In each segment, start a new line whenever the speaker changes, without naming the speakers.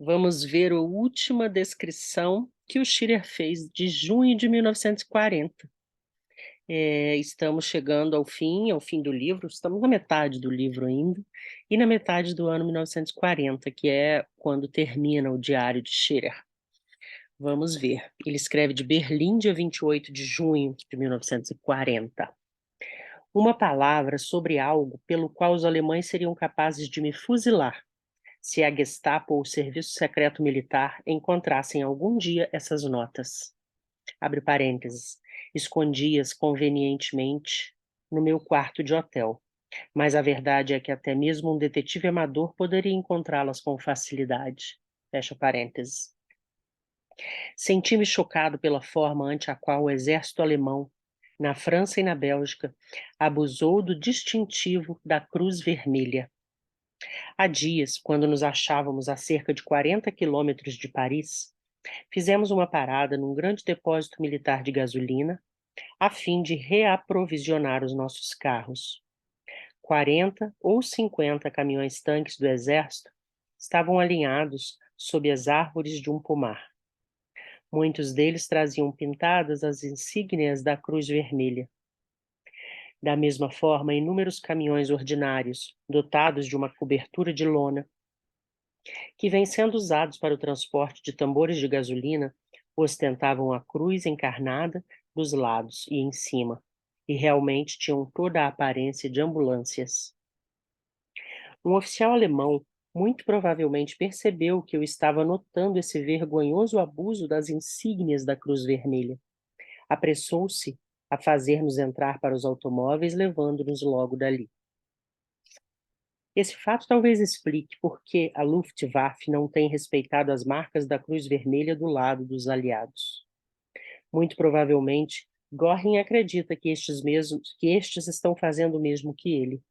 Vamos ver a última descrição que o Schiller fez de junho de 1940. Estamos chegando ao fim do livro, estamos na metade do livro ainda, e na metade do ano 1940, que é quando termina o diário de Schiller. Vamos ver. Ele escreve de Berlim, dia 28 de junho de 1940. Uma palavra sobre algo pelo qual os alemães seriam capazes de me fuzilar, se a Gestapo ou o Serviço Secreto Militar encontrassem algum dia essas notas. Abre parênteses. Escondi-as convenientemente no meu quarto de hotel. Mas a verdade é que até mesmo um detetive amador poderia encontrá-las com facilidade. Fecha parênteses. Senti-me chocado pela forma ante a qual o exército alemão, na França e na Bélgica, abusou do distintivo da Cruz Vermelha. Há dias, quando nos achávamos a cerca de 40 quilômetros de Paris, fizemos uma parada num grande depósito militar de gasolina, a fim de reaprovisionar os nossos carros. 40 ou 50 caminhões-tanques do exército estavam alinhados sob as árvores de um pomar. Muitos deles traziam pintadas as insígnias da Cruz Vermelha. Da mesma forma, inúmeros caminhões ordinários, dotados de uma cobertura de lona, que vêm sendo usados para o transporte de tambores de gasolina, ostentavam a cruz encarnada dos lados e em cima, e realmente tinham toda a aparência de ambulâncias. Um oficial alemão muito provavelmente percebeu que eu estava notando esse vergonhoso abuso das insígnias da Cruz Vermelha. Apressou-se a fazer-nos entrar para os automóveis, levando-nos logo dali. Esse fato talvez explique por que a Luftwaffe não tem respeitado as marcas da Cruz Vermelha do lado dos aliados. Muito provavelmente, Göring acredita que estes estão fazendo o mesmo que ele.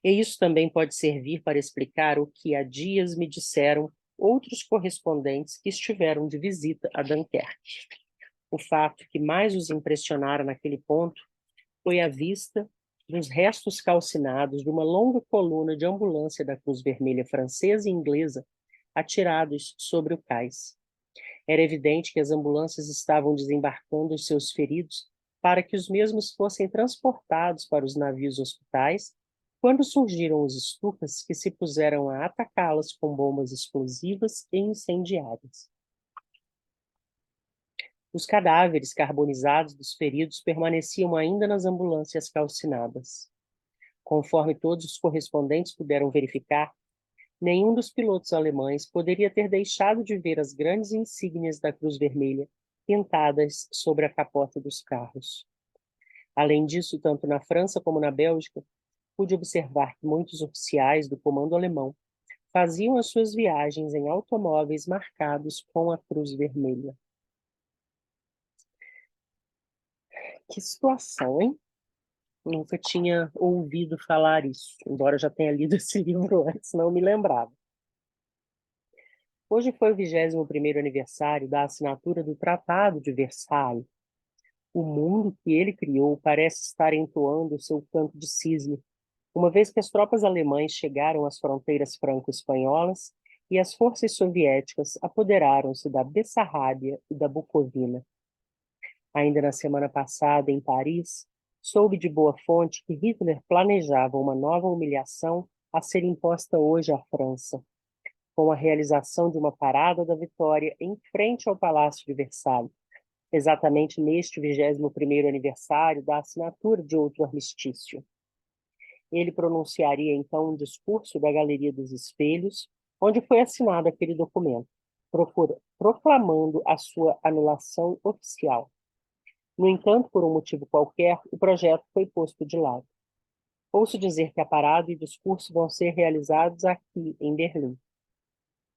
E isso também pode servir para explicar o que há dias me disseram outros correspondentes que estiveram de visita a Dunkerque. O fato que mais os impressionara naquele ponto foi a vista dos restos calcinados de uma longa coluna de ambulância da Cruz Vermelha francesa e inglesa atirados sobre o cais. Era evidente que as ambulâncias estavam desembarcando os seus feridos para que os mesmos fossem transportados para os navios hospitais, quando surgiram os Stukas que se puseram a atacá-las com bombas explosivas e incendiárias. Os cadáveres carbonizados dos feridos permaneciam ainda nas ambulâncias calcinadas. Conforme todos os correspondentes puderam verificar, nenhum dos pilotos alemães poderia ter deixado de ver as grandes insígnias da Cruz Vermelha pintadas sobre a capota dos carros. Além disso, tanto na França como na Bélgica, pude observar que muitos oficiais do comando alemão faziam as suas viagens em automóveis marcados com a Cruz Vermelha. Que situação, hein? Nunca tinha ouvido falar isso, embora já tenha lido esse livro antes, não me lembrava. Hoje foi o 21º aniversário da assinatura do Tratado de Versalhes. O mundo que ele criou parece estar entoando o seu canto de cisne, uma vez que as tropas alemãs chegaram às fronteiras franco-espanholas e as forças soviéticas apoderaram-se da Bessarrábia e da Bucovina. Ainda na semana passada, em Paris, soube de boa fonte que Hitler planejava uma nova humilhação a ser imposta hoje à França, com a realização de uma parada da vitória em frente ao Palácio de Versalhes, exatamente neste 21º aniversário da assinatura de outro armistício. Ele pronunciaria então um discurso da Galeria dos Espelhos, onde foi assinado aquele documento, proclamando a sua anulação oficial. No entanto, por um motivo qualquer, o projeto foi posto de lado. Ouço dizer que a parada e o discurso vão ser realizados aqui, em Berlim.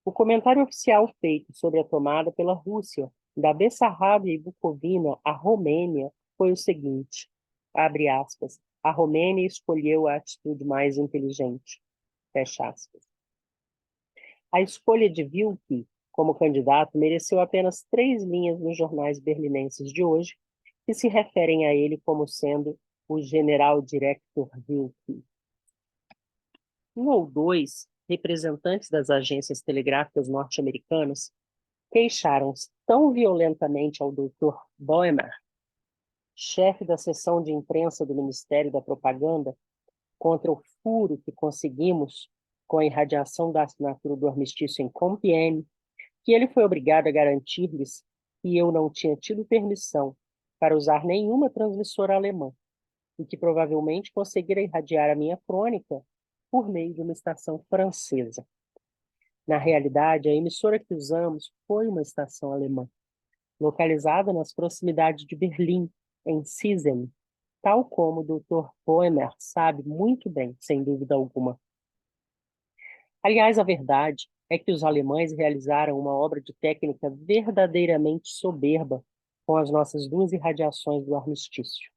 O comentário oficial feito sobre a tomada pela Rússia da Bessarrábia e Bucovina à Romênia foi o seguinte, abre aspas, a Romênia escolheu a atitude mais inteligente, fecha aspas. A escolha de Wilke como candidato mereceu apenas 3 linhas nos jornais berlinenses de hoje, que se referem a ele como sendo o general Director Wilke. Um ou dois representantes das agências telegráficas norte-americanas queixaram-se tão violentamente ao Dr. Boehmer, chefe da seção de imprensa do Ministério da Propaganda, contra o furo que conseguimos com a irradiação da assinatura do armistício em Compiègne, que ele foi obrigado a garantir-lhes que eu não tinha tido permissão para usar nenhuma transmissora alemã e que provavelmente conseguira irradiar a minha crônica por meio de uma estação francesa. Na realidade, a emissora que usamos foi uma estação alemã, localizada nas proximidades de Berlim, em Sisem, tal como o Dr. Boehmer sabe muito bem, sem dúvida alguma. Aliás, a verdade é que os alemães realizaram uma obra de técnica verdadeiramente soberba com as nossas duas irradiações do armistício.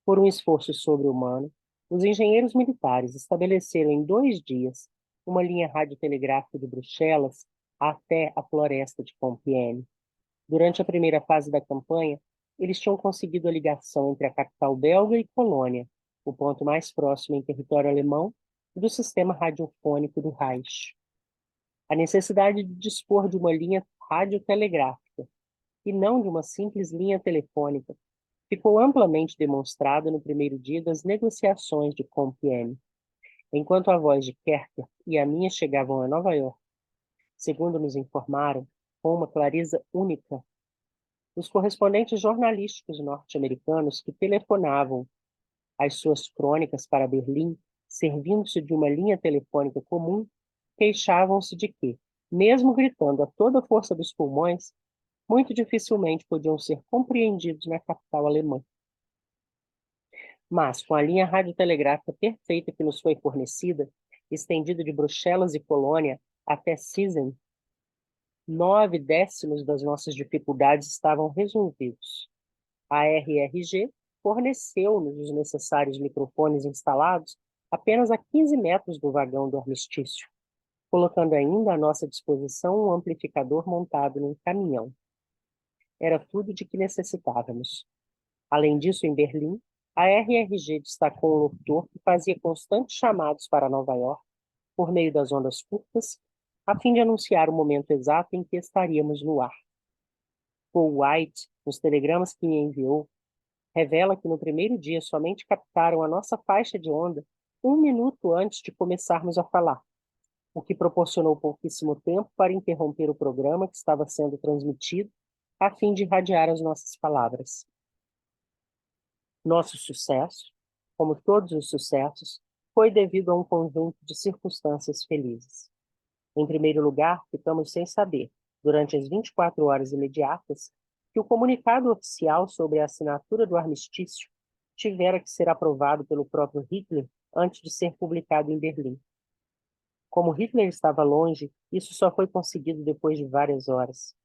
Por um esforço sobre-humano, os engenheiros militares estabeleceram em 2 dias uma linha radiotelegráfica de Bruxelas até a floresta de Compiègne. Durante a primeira fase da campanha, eles tinham conseguido a ligação entre a capital belga e Colônia, o ponto mais próximo em território alemão do sistema radiofônico do Reich. A necessidade de dispor de uma linha radiotelegráfica e não de uma simples linha telefônica ficou amplamente demonstrada no primeiro dia das negociações de Compiègne. Enquanto a voz de Kerker e a minha chegavam a Nova York, segundo nos informaram, com uma clareza única, os correspondentes jornalísticos norte-americanos que telefonavam as suas crônicas para Berlim, servindo-se de uma linha telefônica comum, queixavam-se de que, mesmo gritando a toda a força dos pulmões, muito dificilmente podiam ser compreendidos na capital alemã. Mas, com a linha radiotelegráfica perfeita que nos foi fornecida, estendida de Bruxelas e Colônia até Sisem, 9/10 das nossas dificuldades estavam resolvidos. A RRG forneceu-nos os necessários microfones instalados apenas a 15 metros do vagão do armistício, colocando ainda à nossa disposição um amplificador montado num caminhão. Era tudo de que necessitávamos. Além disso, em Berlim, a RRG destacou um locutor que fazia constantes chamados para Nova York por meio das ondas curtas, a fim de anunciar o momento exato em que estaríamos no ar. Paul White, nos telegramas que me enviou, revela que no primeiro dia somente captaram a nossa faixa de onda 1 minuto antes de começarmos a falar, o que proporcionou pouquíssimo tempo para interromper o programa que estava sendo transmitido, a fim de irradiar as nossas palavras. Nosso sucesso, como todos os sucessos, foi devido a um conjunto de circunstâncias felizes. Em primeiro lugar, ficamos sem saber, durante as 24 horas imediatas, que o comunicado oficial sobre a assinatura do armistício tivera que ser aprovado pelo próprio Hitler antes de ser publicado em Berlim. Como Hitler estava longe, isso só foi conseguido depois de várias horas.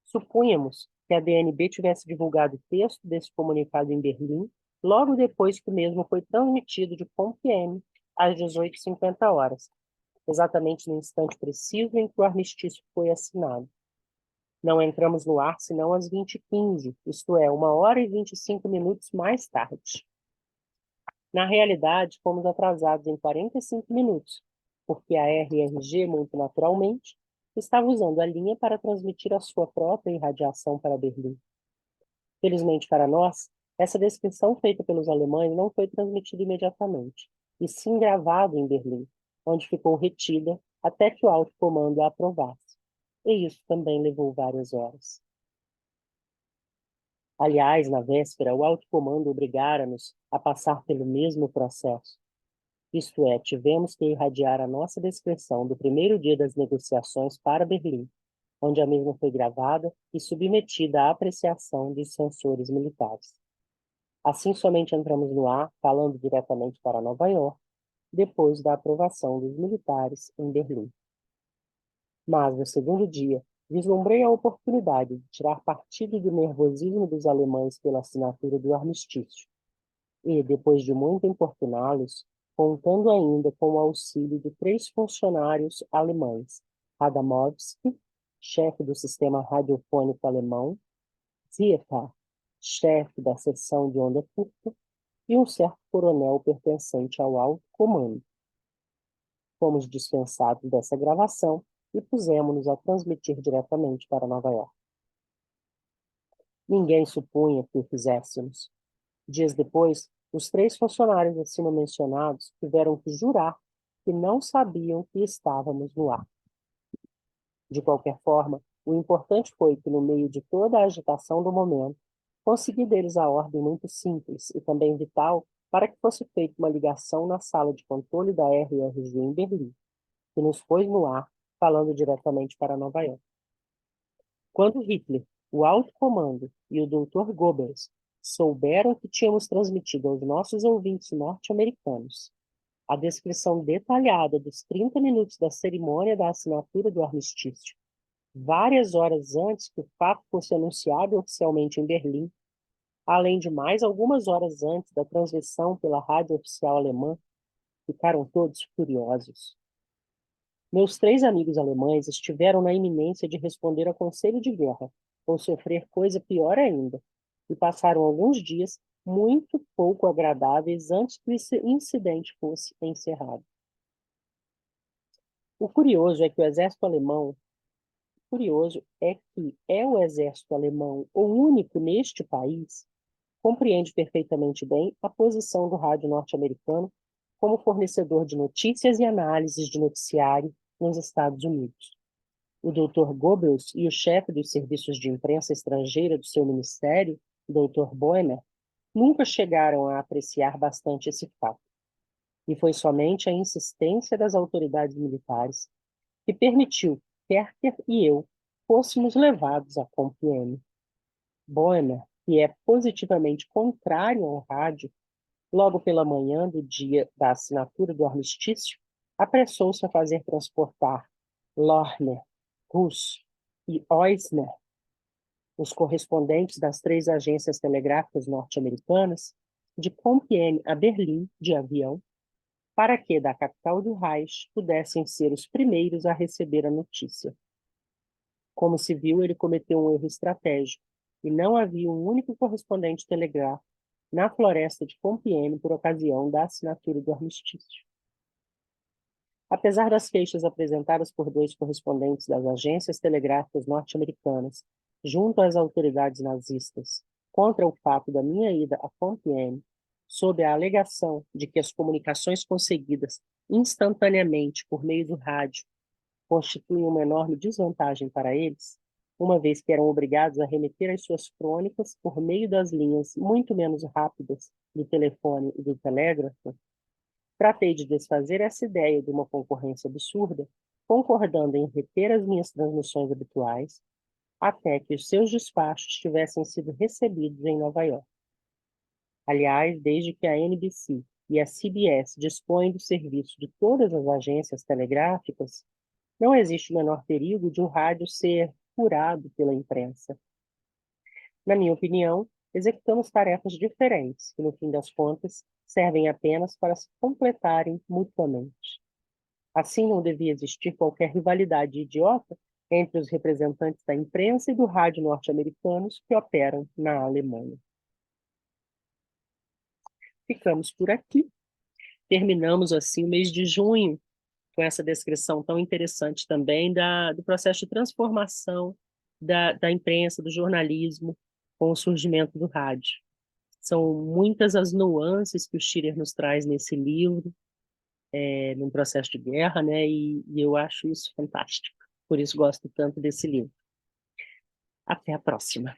Supunhamos que a DNB tivesse divulgado o texto desse comunicado em Berlim logo depois que o mesmo foi transmitido de Compiègne às 18h50, exatamente no instante preciso em que o armistício foi assinado. Não entramos no ar senão às 20h15, isto é, 1h e 25 minutos mais tarde. Na realidade, fomos atrasados em 45 minutos, porque a RRG, muito naturalmente, estava usando a linha para transmitir a sua própria irradiação para Berlim. Felizmente para nós, essa descrição feita pelos alemães não foi transmitida imediatamente, e sim gravada em Berlim, onde ficou retida até que o alto comando a aprovasse. E isso também levou várias horas. Aliás, na véspera, o alto comando obrigara-nos a passar pelo mesmo processo. Isto é, tivemos que irradiar a nossa descrição do primeiro dia das negociações para Berlim, onde a mesma foi gravada e submetida à apreciação dos censores militares. Assim somente entramos no ar, falando diretamente para Nova York, depois da aprovação dos militares em Berlim. Mas, no segundo dia, vislumbrei a oportunidade de tirar partido do nervosismo dos alemães pela assinatura do armistício. E, depois de muito importuná-los, contando ainda com o auxílio de 3 funcionários alemães, Adamovsky, chefe do sistema radiofônico alemão, Ziefer, chefe da seção de onda curta, e um certo coronel pertencente ao alto comando. Fomos dispensados dessa gravação e pusemos-nos a transmitir diretamente para Nova York. Ninguém supunha que o fizéssemos. Dias depois, os 3 funcionários acima mencionados tiveram que jurar que não sabiam que estávamos no ar. De qualquer forma, o importante foi que, no meio de toda a agitação do momento, consegui deles a ordem muito simples e também vital para que fosse feita uma ligação na sala de controle da RRG em Berlim, que nos pôs no ar, falando diretamente para Nova York. Quando Hitler, o alto comando e o Dr. Goebbels souberam que tínhamos transmitido aos nossos ouvintes norte-americanos a descrição detalhada dos 30 minutos da cerimônia da assinatura do armistício, várias horas antes que o fato fosse anunciado oficialmente em Berlim, além de mais algumas horas antes da transmissão pela rádio oficial alemã, ficaram todos furiosos. Meus 3 amigos alemães estiveram na iminência de responder ao conselho de guerra, ou sofrer coisa pior ainda, e passaram alguns dias muito pouco agradáveis antes que esse incidente fosse encerrado. O curioso é que o exército alemão o único neste país, compreende perfeitamente bem a posição do rádio norte-americano como fornecedor de notícias e análises de noticiário nos Estados Unidos. O Dr. Goebbels e o chefe dos serviços de imprensa estrangeira do seu ministério, Dr. Boehmer, nunca chegaram a apreciar bastante esse fato. E foi somente a insistência das autoridades militares que permitiu que Kerker e eu fôssemos levados a Compiègne. Boehmer, que é positivamente contrário ao rádio, logo pela manhã do dia da assinatura do armistício, apressou-se a fazer transportar Lohner, Russ e Eusner, os correspondentes das 3 agências telegráficas norte-americanas, de Compiègne a Berlim, de avião, para que, da capital do Reich, pudessem ser os primeiros a receber a notícia. Como se viu, ele cometeu um erro estratégico, e não havia um único correspondente telegráfico na floresta de Compiègne por ocasião da assinatura do armistício. Apesar das queixas apresentadas por 2 correspondentes das agências telegráficas norte-americanas junto às autoridades nazistas contra o fato da minha ida a Compiègne, sob a alegação de que as comunicações conseguidas instantaneamente por meio do rádio constituíam uma enorme desvantagem para eles, uma vez que eram obrigados a remeter as suas crônicas por meio das linhas muito menos rápidas do telefone e do telégrafo, tratei de desfazer essa ideia de uma concorrência absurda, concordando em reter as minhas transmissões habituais, até que os seus despachos tivessem sido recebidos em Nova York. Aliás, desde que a NBC e a CBS dispõem do serviço de todas as agências telegráficas, não existe o menor perigo de o rádio ser furado pela imprensa. Na minha opinião, executamos tarefas diferentes, que, no fim das contas, servem apenas para se completarem mutuamente. Assim, não devia existir qualquer rivalidade idiota entre os representantes da imprensa e do rádio norte-americanos que operam na Alemanha. Ficamos por aqui. Terminamos, assim, o mês de junho, com essa descrição tão interessante também do processo de transformação da imprensa, do jornalismo, com o surgimento do rádio. São muitas as nuances que o Schirer nos traz nesse livro, num processo de guerra, né? E eu acho isso fantástico. Por isso gosto tanto desse livro. Até a próxima.